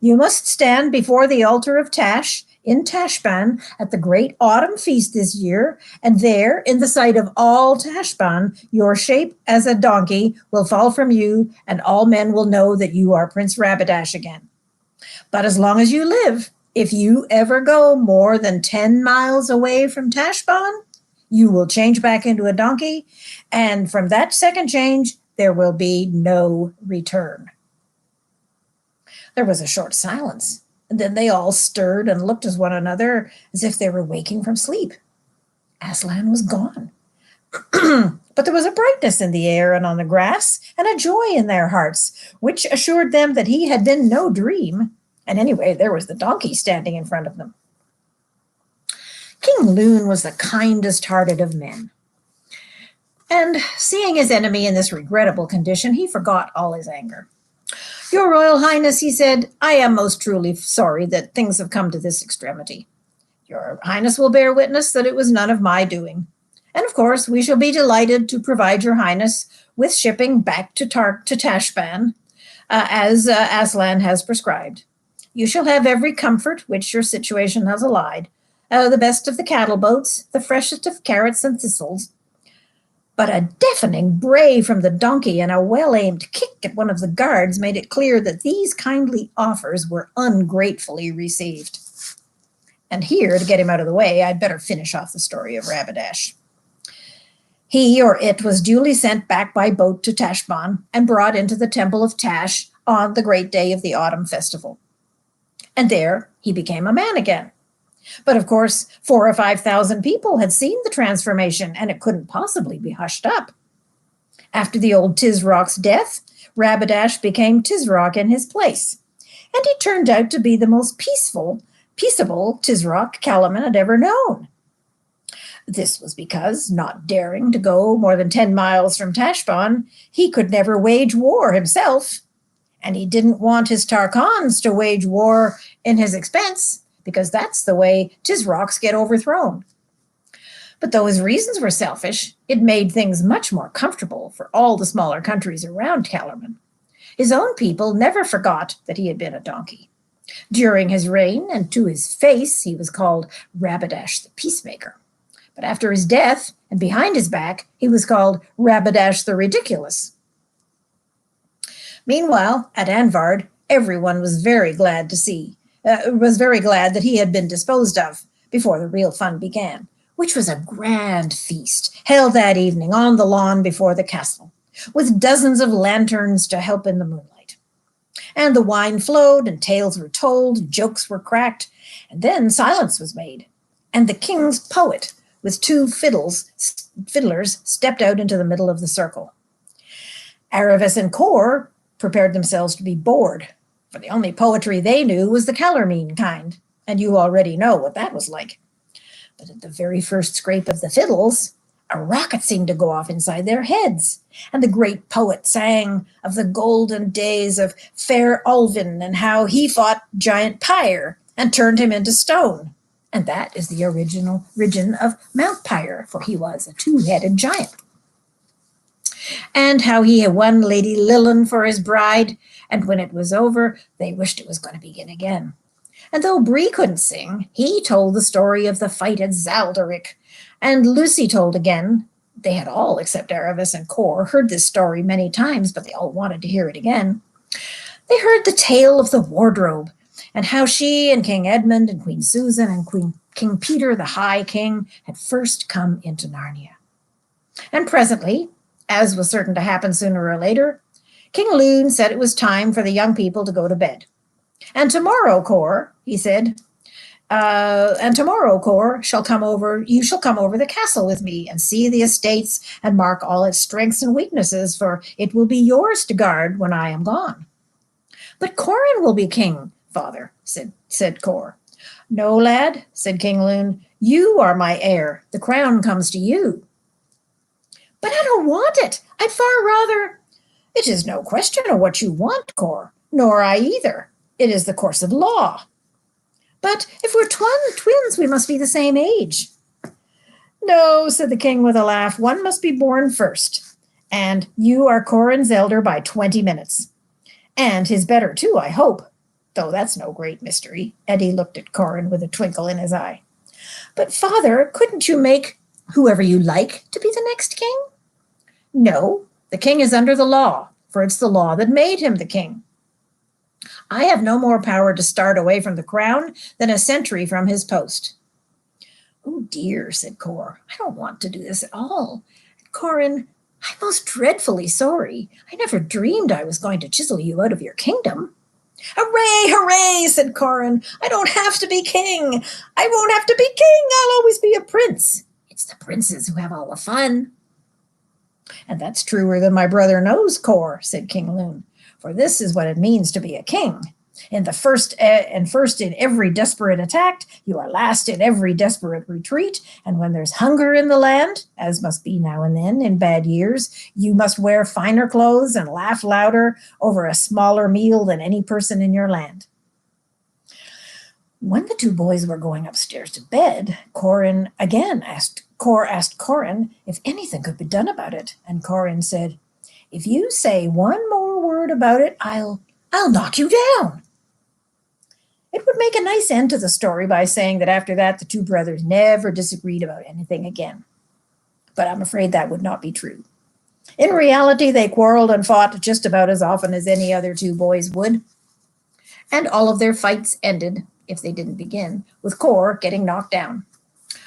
You must stand before the altar of Tash in Tashbaan at the great autumn feast this year, and there, in the sight of all Tashbaan, your shape as a donkey will fall from you, and all men will know that you are Prince Rapidash again. But as long as you live, if you ever go more than 10 miles away from Tashbaan, you will change back into a donkey, and from that second change, there will be no return. There was a short silence, and then they all stirred and looked at one another as if they were waking from sleep. Aslan was gone. But there was a brightness in the air and on the grass, and a joy in their hearts, which assured them that he had been no dream. And anyway, there was the donkey standing in front of them. King Loon was the kindest hearted of men. And seeing his enemy in this regrettable condition, he forgot all his anger. Your Royal Highness, he said, I am most truly sorry that things have come to this extremity. Your Highness will bear witness that it was none of my doing. And of course, we shall be delighted to provide your Highness with shipping back to Tashbaan, as Aslan has prescribed. You shall have every comfort which your situation has allied, the best of the cattle boats, the freshest of carrots and thistles. But a deafening bray from the donkey and a well-aimed kick at one of the guards made it clear that these kindly offers were ungratefully received. And here, to get him out of the way, I'd better finish off the story of Rabadash. He or it was duly sent back by boat to Tashbaan and brought into the temple of Tash on the great day of the autumn festival. And there he became a man again. But of course, 4,000 or 5,000 people had seen the transformation, and it couldn't possibly be hushed up. After the old Tisroc's death, Rabadash became Tisroc in his place, and he turned out to be the most peaceable Tisroc Calaman had ever known. This was because, not daring to go more than 10 miles from Tashbaan, he could never wage war himself, and he didn't want his Tarkans to wage war in his expense, because that's the way Tisrocs get overthrown. But though his reasons were selfish, it made things much more comfortable for all the smaller countries around Calormen. His own people never forgot that he had been a donkey. During his reign, and to his face, he was called Rabadash the Peacemaker. But after his death, and behind his back, he was called Rabadash the Ridiculous. Meanwhile, at Anvard, everyone was very glad that he had been disposed of before the real fun began, which was a grand feast held that evening on the lawn before the castle, with dozens of lanterns to help in the moonlight. And the wine flowed, and tales were told, jokes were cracked, and then silence was made, and the king's poet, with 2 fiddlers, stepped out into the middle of the circle. Aravis and Kor prepared themselves to be bored, for the only poetry they knew was the Calormene kind, and you already know what that was like. But at the very first scrape of the fiddles, a rocket seemed to go off inside their heads, and the great poet sang of the golden days of fair Ulvin and how he fought giant Pyre and turned him into stone. And that is the original origin of Mount Pyre, for he was a 2-headed giant. And how he had won Lady Lilin for his bride, and when it was over, they wished it was going to begin again. And though Bree couldn't sing, he told the story of the fight at Zalderic, and Lucy told again. They had all, except Aravis and Kor, heard this story many times, but they all wanted to hear it again. They heard the tale of the wardrobe, and how she and King Edmund and Queen Susan and King Peter, the High King, had first come into Narnia. And presently, as was certain to happen sooner or later, King Loon said it was time for the young people to go to bed. And tomorrow, Kor, he said, you shall come over the castle with me and see the estates and mark all its strengths and weaknesses, for it will be yours to guard when I am gone. But Corin will be king, father, said Kor. No, lad, said King Loon, you are my heir. The crown comes to you. But I don't want it. I'd far rather... It is no question of what you want, Kor, nor I either. It is the course of law. But if we're twins, we must be the same age. No, said the king with a laugh, one must be born first. And you are Corin's elder by 20 minutes. And his better too, I hope. Though that's no great mystery. Eddie looked at Corin with a twinkle in his eye. But father, couldn't you make whoever you like to be the next king? No, the king is under the law, for it's the law that made him the king. I have no more power to start away from the crown than a sentry from his post. Oh dear, said Kor, I don't want to do this at all. Corin, I'm most dreadfully sorry. I never dreamed I was going to chisel you out of your kingdom. Hooray, hooray, said Corin. I don't have to be king. I won't have to be king. I'll always be a prince. It's the princes who have all the fun. And that's truer than my brother knows, Cor, said King Loon. For this is what it means to be a king. In the first in every desperate attack, you are last in every desperate retreat. And when there's hunger in the land, as must be now and then in bad years, you must wear finer clothes and laugh louder over a smaller meal than any person in your land. When the two boys were going upstairs to bed, Cor asked Corin if anything could be done about it, and Corin said, "If you say one more word about it, I'll knock you down." It would make a nice end to the story by saying that after that the two brothers never disagreed about anything again. But I'm afraid that would not be true. In reality, they quarreled and fought just about as often as any other two boys would, and all of their fights ended, if they didn't begin, with Cor getting knocked down.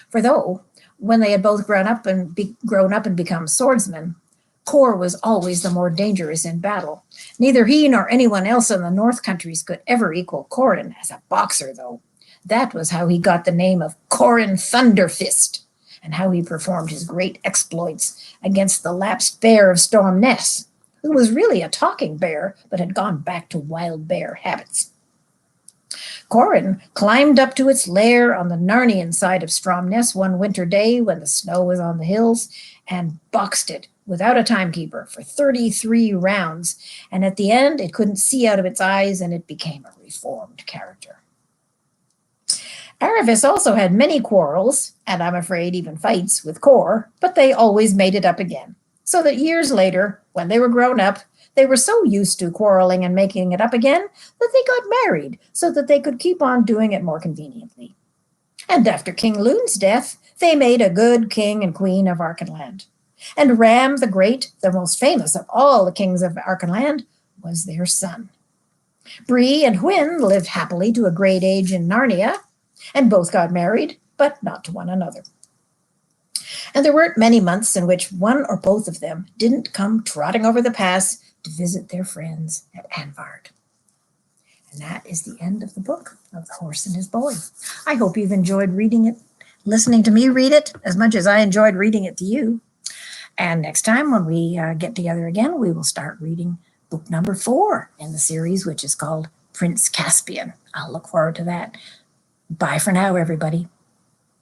For though, when they had both grown up and become swordsmen, Cor was always the more dangerous in battle. Neither he nor anyone else in the North Countries could ever equal Corin as a boxer, though. That was how he got the name of Corin Thunderfist, and how he performed his great exploits against the lapsed bear of Storm Ness, who was really a talking bear but had gone back to wild bear habits. Corin climbed up to its lair on the Narnian side of Stromness one winter day when the snow was on the hills and boxed it without a timekeeper for 33 rounds, and at the end it couldn't see out of its eyes and it became a reformed character. Aravis also had many quarrels, and I'm afraid even fights, with Cor, but they always made it up again, so that years later, when they were grown up, they were so used to quarreling and making it up again that they got married so that they could keep on doing it more conveniently. And after King Loon's death, they made a good king and queen of Archenland. And Ram the Great, the most famous of all the kings of Archenland, was their son. Bree and Hwin lived happily to a great age in Narnia, and both got married, but not to one another. And there weren't many months in which one or both of them didn't come trotting over the pass to visit their friends at Anvard. And that is the end of the book of The Horse and His Boy. I hope you've enjoyed reading it, listening to me read it, as much as I enjoyed reading it to you. And next time when we get together again, we will start reading book number 4 in the series, which is called Prince Caspian. I'll look forward to that. Bye for now, everybody.